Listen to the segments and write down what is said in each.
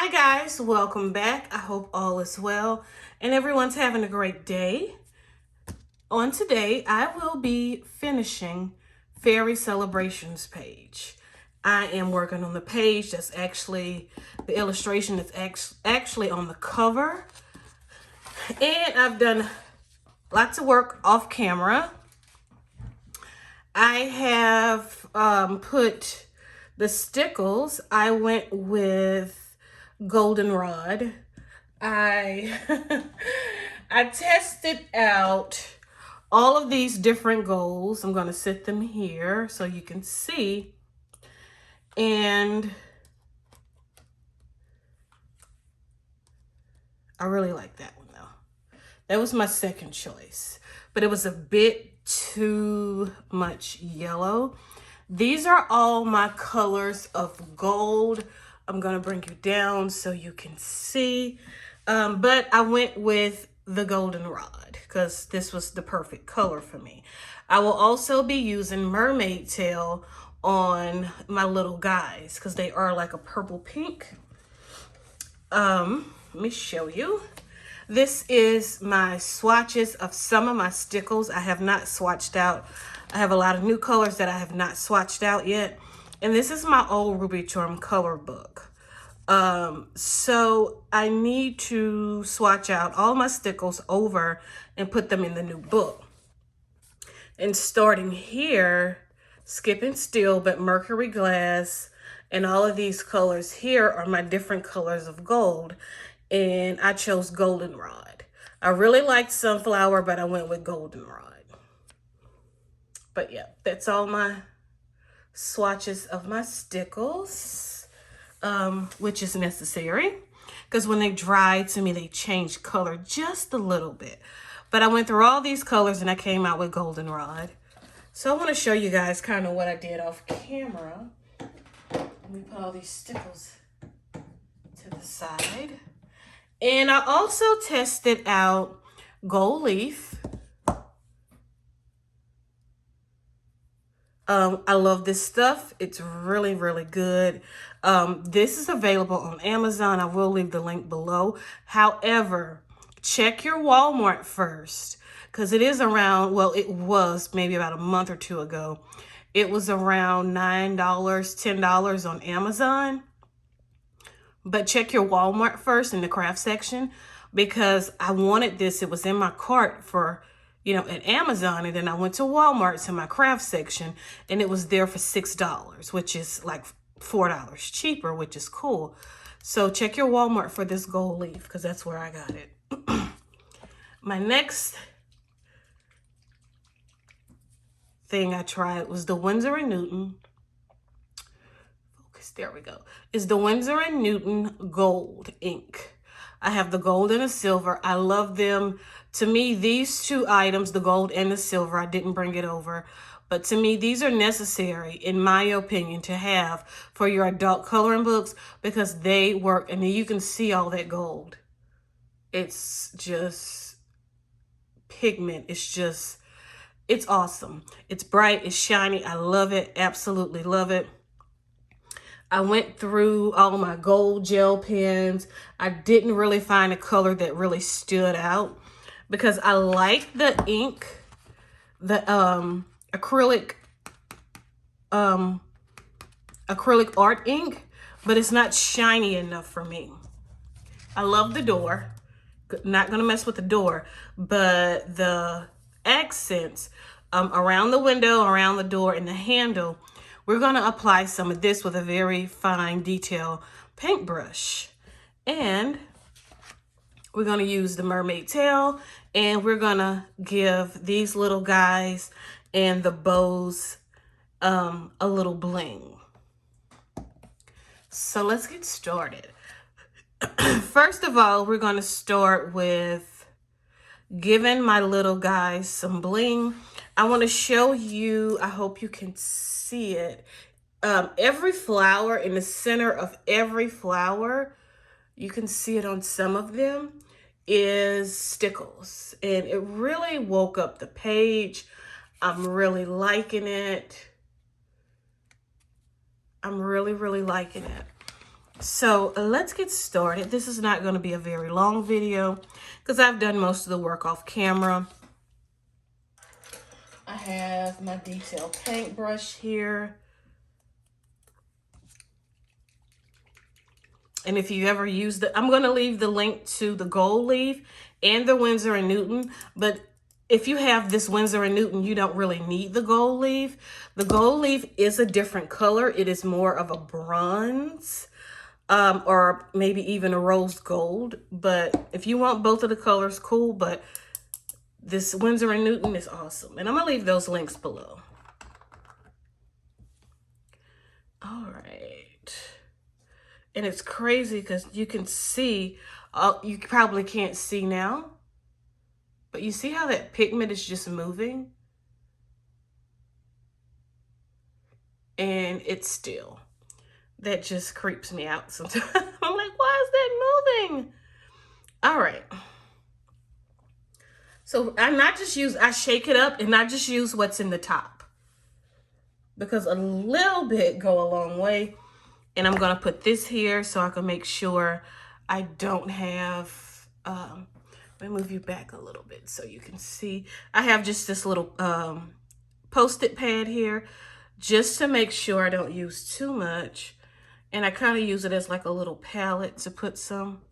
Hi guys, welcome back. I hope all is well and everyone's having a great day. On today, I will be finishing Fairy Celebrations page. I am working on the page that's actually, the illustration that's actually on the cover. And I've done lots of work off camera. I have put the Stickles. I went with goldenrod. I I tested out all of these different golds. I'm going to sit them here so you can see. And I really like that one though. That was my second choice, but it was a bit too much yellow. These are all my colors of gold. I'm going to bring you down so you can see. But I went with the goldenrod because this was the perfect color for me. I will also be using mermaid tail on my little guys because they are like a purple pink. Let me show you. This is my swatches of some of my Stickles. I have not swatched out. I have a lot of new colors that I have not swatched out yet. And this is my old Ruby Charm color book. So I need to swatch out all my Stickles over and put them in the new book. And starting here, skipping still, but mercury glass and all of these colors here are my different colors of gold. And I chose goldenrod. I really liked sunflower, but I went with goldenrod. But yeah, that's all my swatches of my Stickles, which is necessary because when they dry, to me, they change color just a little bit. But I went through all these colors and I came out with goldenrod. So I want to show you guys kind of what I did off camera. Let me put all these Stickles to the side. And I also tested out gold leaf. I love this stuff. It's really, really good. This is available on Amazon. I will leave the link below. However, check your Walmart first because it is around, well, it was maybe about a month or two ago. It was around $9, $10 on Amazon. But check your Walmart first in the craft section because I wanted this. It was in my cart for, at Amazon. And then I went to Walmart to my craft section and it was there for $6, which is like $4 cheaper, which is cool. So check your Walmart for this gold leaf because that's where I got it. My next thing I tried was the Winsor & Newton. There we go. Is the Winsor & Newton gold ink. I have the gold and the silver. I love them. To me, these two items, the gold and the silver, I didn't bring it over. But to me, these are necessary, in my opinion, to have for your adult coloring books because they work. And then you can see all that gold. It's just pigment. It's awesome. It's bright. It's shiny. I love it. Absolutely love it. I went through all my gold gel pens. I didn't really find a color that really stood out because I like the ink, the acrylic art ink, but it's not shiny enough for me. I love the door. Not gonna mess with the door, but the accents around the window, around the door, and the handle, we're going to apply some of this with a very fine detail paintbrush. And we're going to use the mermaid tail and we're going to give these little guys and the bows a little bling. So let's get started. First of all, we're going to start with giving my little guys some bling. I want to show you, I hope you can see it. Every flower, in the center of every flower, you can see it on some of them, is Stickles. And it really woke up the page. I'm really liking it. I'm really, really liking it. So let's get started. This is not going to be a very long video because I've done most of the work off camera. I have my detail paintbrush here. And if you ever use I'm going to leave the link to the gold leaf and the Winsor & Newton. But if you have this Winsor & Newton, you don't really need the gold leaf. The gold leaf is a different color. It is more of a bronze. Or maybe even a rose gold. But if you want both of the colors, cool. But this Winsor & Newton is awesome. And I'm going to leave those links below. All right. And it's crazy because you can see, you probably can't see now. But you see how that pigment is just moving? And it's still. That just creeps me out sometimes. I'm like, why is that moving? All right. So I shake it up and I just use what's in the top. Because a little bit go a long way. And I'm going to put this here so I can make sure I don't have, let me move you back a little bit so you can see. I have just this little Post-it pad here just to make sure I don't use too much. And I kind of use it as like a little palette to put some.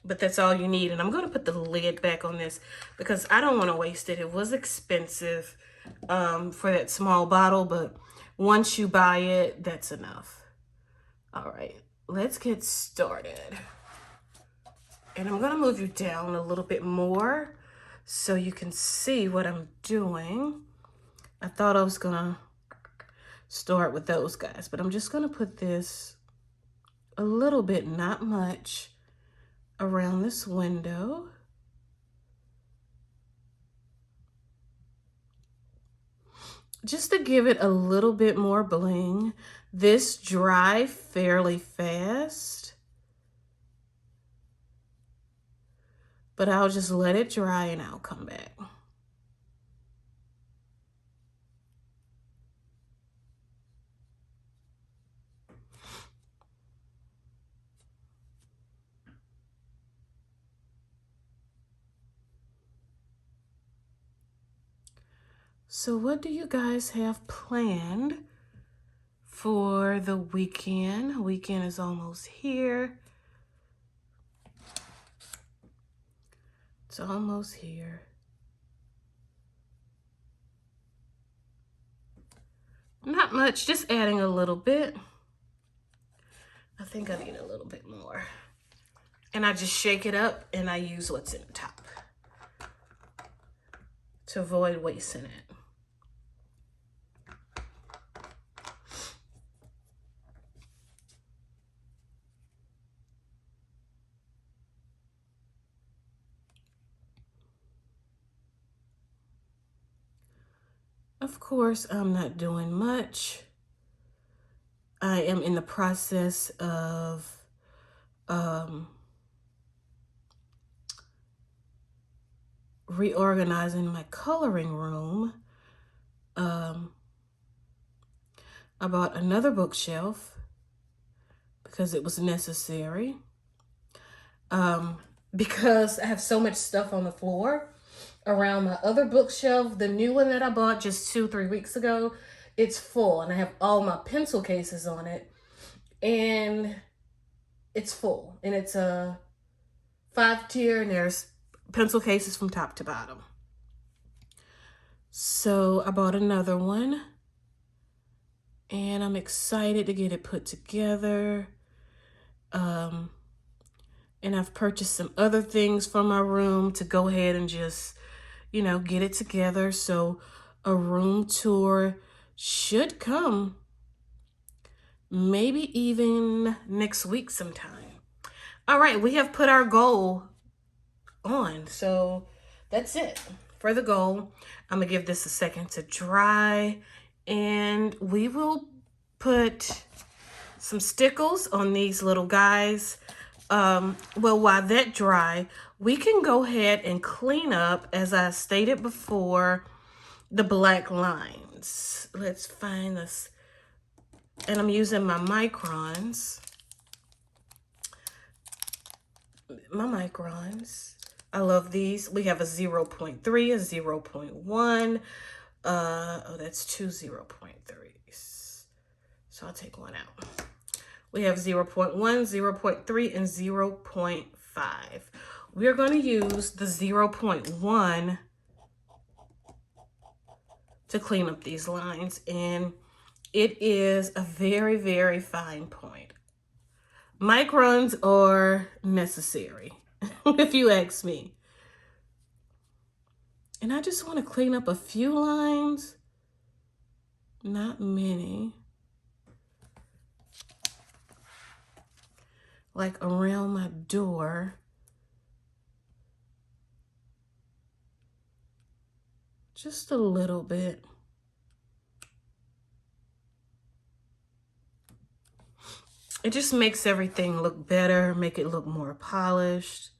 But that's all you need. And I'm going to put the lid back on this because I don't want to waste it. It was expensive for that small bottle. But once you buy it, that's enough. All right. Let's get started. And I'm going to move you down a little bit more so you can see what I'm doing. I thought I was going to start with those guys, but I'm just going to put this a little bit, not much, around this window. Just to give it a little bit more bling. This dried fairly fast, but I'll just let it dry and I'll come back. So what do you guys have planned for the weekend? Weekend is almost here. It's almost here. Not much, just adding a little bit. I think I need a little bit more. And I just shake it up and I use what's in the top to avoid wasting it. Of course, I'm not doing much. I am in the process of reorganizing my coloring room. I bought another bookshelf because it was necessary. Because I have so much stuff on the floor around my other bookshelf. The new one that I bought just 2-3 weeks ago, it's full and I have all my pencil cases on it and it's full and it's a 5-tier and there's pencil cases from top to bottom. So I bought another one and I'm excited to get it put together. And I've purchased some other things for my room to go ahead and just, you know, get it together. So a room tour should come maybe even next week sometime. All right, we have put our goal on. So that's it for the goal. I'm going to give this a second to dry and we will put some stickles on these little guys. Well, while that dry, we can go ahead and clean up, as I stated before, the black lines. Let's find this. And I'm using my microns. my microns. I love these. We have a 0.3, a 0.1. Oh, that's two 0.3s. So I'll take one out. We have 0.1, 0.3, and 0.5. We're going to use the 0.1 to clean up these lines, and it is a very, very fine point. Microns are necessary, if you ask me. And I just want to clean up a few lines, not many. Like around my door. Just a little bit. It just makes everything look better, make it look more polished.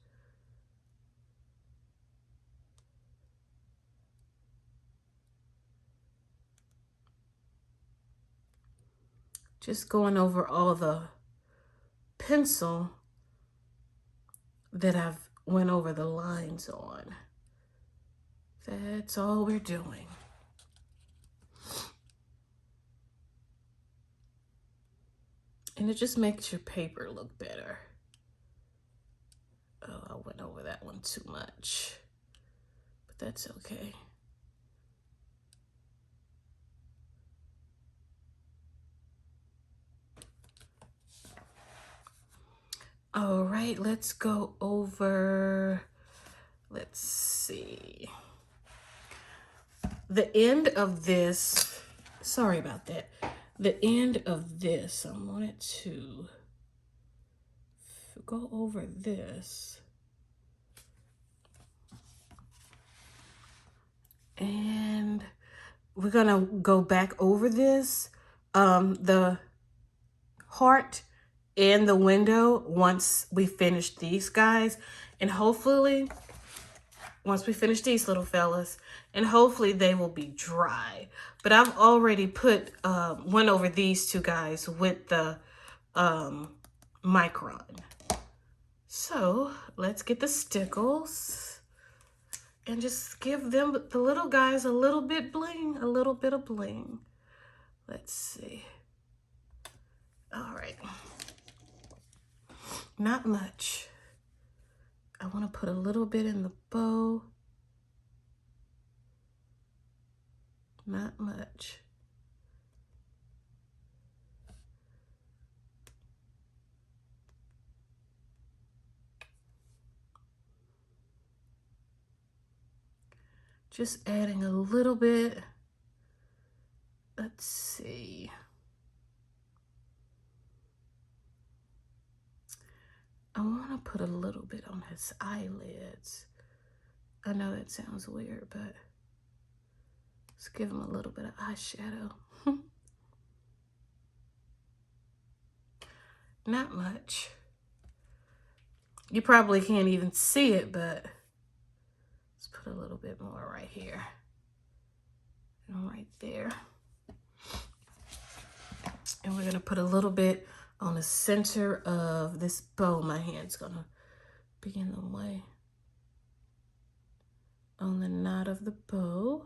Just going over all the pencil that I've went over the lines on. That's all we're doing. And it just makes your paper look better. Oh, I went over that one too much, but that's okay. All right, let's go over, let's see. The end of this, sorry about that. The end of this, I wanted to go over this. And we're gonna go back over this, the heart and the window once we finish these guys. And hopefully, once we finish these little fellas, and hopefully they will be dry. But I've already went over these two guys with the micron. So let's get the Stickles and just give them, the little guys, a little bit bling, a little bit of bling. Let's see. All right. Not much. I want to put a little bit in the bow. Not much. Just adding a little bit. Let's see. I want to put a little bit on his eyelids. I know that sounds weird, but let's give him a little bit of eyeshadow. Not much. You probably can't even see it, but let's put a little bit more right here and right there. And we're gonna put a little bit on the center of this bow. My hand's gonna be in the way. On the knot of the bow.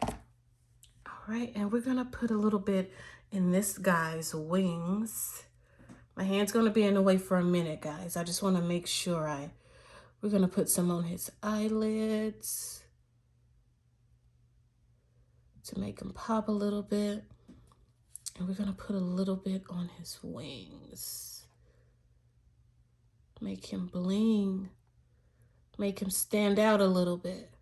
All right, and we're gonna put a little bit in this guy's wings. My hand's gonna be in the way for a minute, guys. I just wanna make sure we're gonna put some on his eyelids to make him pop a little bit. And we're gonna put a little bit on his wings. Make him bling. Make him stand out a little bit.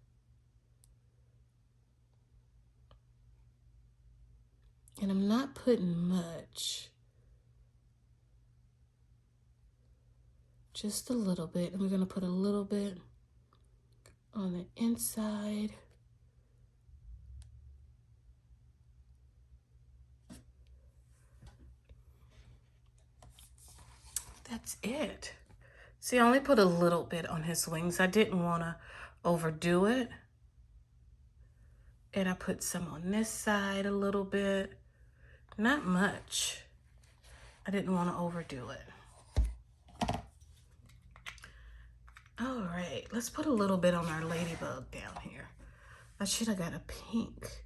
And I'm not putting much. Just a little bit. And we're gonna put a little bit on the inside. That's it. See, I only put a little bit on his wings. I didn't want to overdo it. And I put some on this side a little bit. Not much. I didn't want to overdo it. All right, let's put a little bit on our ladybug down here. I should have got a pink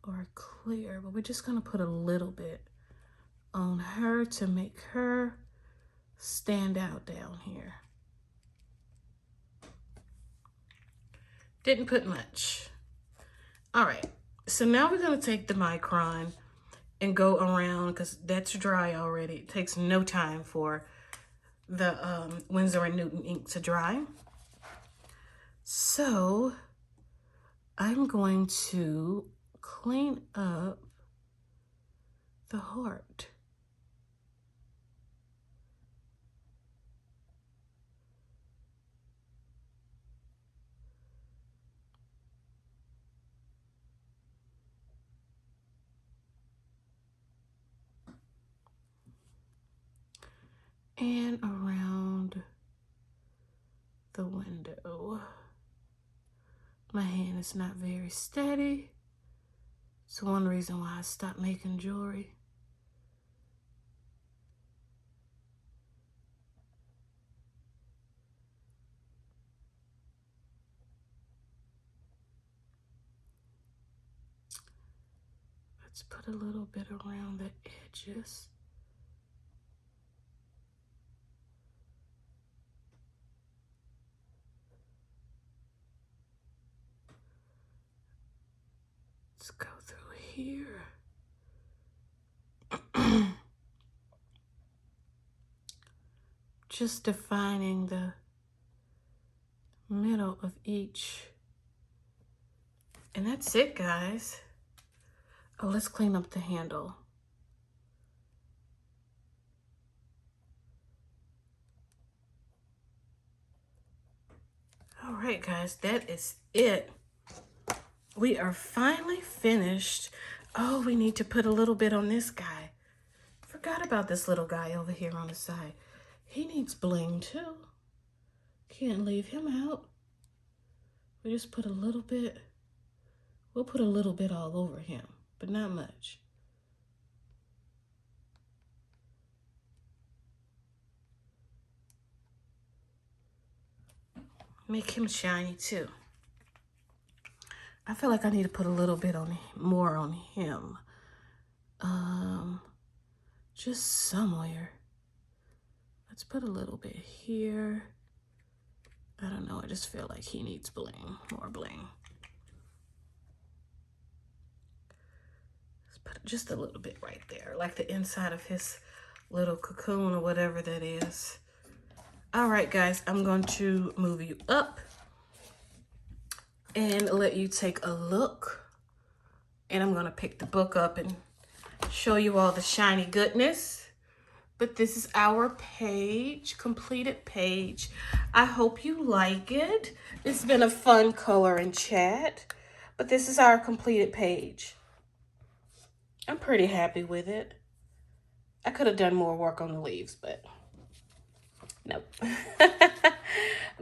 or a clear, but we're just gonna put a little bit on her to make her stand out down here. Didn't put much. All right, so now we're gonna take the micron and go around, because that's dry already. It takes no time for the Winsor & Newton ink to dry. So I'm going to clean up the heart. And around the window. My hand is not very steady. It's one reason why I stopped making jewelry. Let's put a little bit around the edges. Let's go through here. Just defining the middle of each. And that's it, guys. Oh, let's clean up the handle. All right, guys, that is it. We are finally finished. Oh, we need to put a little bit on this guy. Forgot about this little guy over here on the side. He needs bling too. Can't leave him out. We just put a little bit. We'll put a little bit all over him, but not much. Make him shiny too. I feel like I need to put a little bit on more on him. Just somewhere. Let's put a little bit here. I don't know, I just feel like he needs bling, more bling. Let's put just a little bit right there, like the inside of his little cocoon or whatever that is. All right, guys, I'm going to move you up and let you take a look. And I'm gonna pick the book up and show you all the shiny goodness. But this is our page, completed page. I hope you like it. It's been a fun color and chat, but this is our completed page. I'm pretty happy with it. I could have done more work on the leaves, but nope.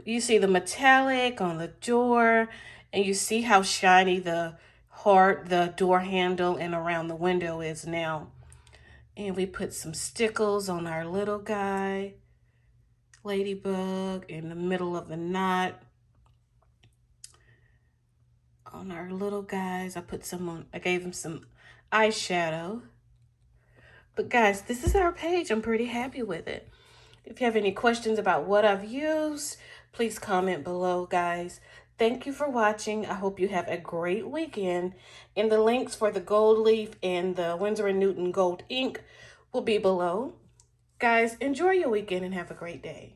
You see the metallic on the door, and you see how shiny the heart, the door handle, and around the window is now. And we put some stickles on our little guy, ladybug, in the middle of the knot. On our little guys, I put some on, I gave him some eyeshadow. But guys, this is our page. I'm pretty happy with it. If you have any questions about what I've used, please comment below, guys. Thank you for watching. I hope you have a great weekend. And the links for the gold leaf and the Winsor & Newton gold ink will be below. Guys, enjoy your weekend and have a great day.